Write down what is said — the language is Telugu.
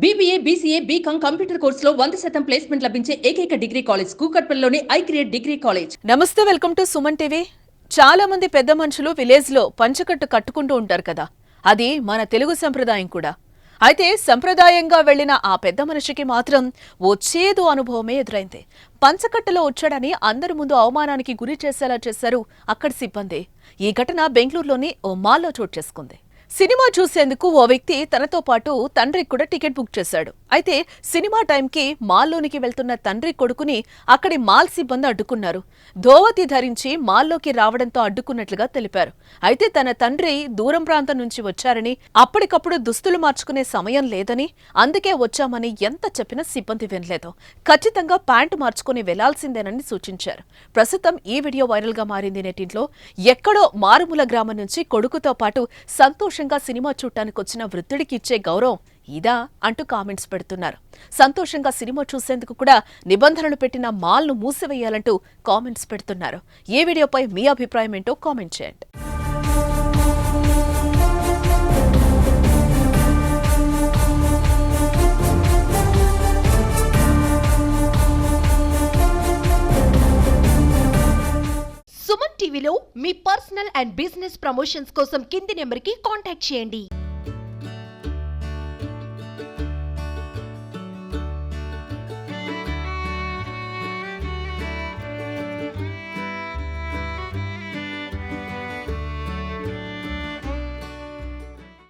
BBA, BCA, BCom కంప్యూటర్ కోర్సులో 100% ప్లేస్మెంట్ లభించే ఏకైక డిగ్రీ కాలేజ్ కూకట్పల్లిలోని ఐక్రియేట్ డిగ్రీ కాలేజ్. నమస్తే, వెల్కమ్ టు సుమన్ టీవీ. చాలా మంది పెద్ద మనుషులు విలేజ్ లో పంచకట్టు కట్టుకుంటూ ఉంటారు కదా, అది మన తెలుగు సంప్రదాయం కూడా. అయితే సంప్రదాయంగా వెళ్లిన ఆ పెద్ద మనిషికి మాత్రం ఓ చేదు అనుభవమే ఎదురైంది. పంచకట్టులో వచ్చాడని అందరి ముందు అవమానానికి గురి చేసేలా చేశారు అక్కడి సిబ్బంది. ఈ ఘటన బెంగళూరులోని ఓ మాల్లో చోటు చేసుకుంది. సినిమా చూసేందుకు ఓ వ్యక్తి తనతో పాటు తండ్రికి కూడా టికెట్ బుక్ చేశాడు. అయితే సినిమా టైంకి మాల్లోనికి వెళ్తున్న తండ్రి కొడుకుని అక్కడి మాల్ సిబ్బంది అడ్డుకున్నారు. ధోవతి ధరించి మాల్లోకి రావడంతో అడ్డుకున్నట్లుగా తెలిపారు. అయితే తన తండ్రి దూరం ప్రాంతం నుంచి వచ్చారని, అప్పటికప్పుడు దుస్తులు మార్చుకునే సమయం లేదని, అందుకే వచ్చామని ఎంత చెప్పినా సిబ్బంది వినలేదు. ఖచ్చితంగా ప్యాంటు మార్చుకుని వెళ్లాల్సిందేనని సూచించారు. ప్రస్తుతం ఈ వీడియో వైరల్ గా మారింది నెట్టింట్లో. ఎక్కడో మారుమూల గ్రామం నుంచి కొడుకుతో పాటు సంతోషంగా సినిమా చూడటానికి వచ్చిన వృద్ధుడికి ఇచ్చే గౌరవం ఇదా అంటూ కామెంట్స్ పెడుతున్నారు. సంతోషంగా సినిమా చూసేందుకు కూడా నిబంధనలు పెట్టిన మాల్ను మూసివేయాలంటూ కామెంట్స్ పెడుతున్నారు. ఈ వీడియోపై మీ అభిప్రాయం ఏంటో కామెంట్ చేయండి. సుమన్ టీవీలో మీ పర్సనల్ అండ్ బిజినెస్ ప్రమోషన్స్ కోసం కింది నెంబర్కి కాంటాక్ట్ చేయండి.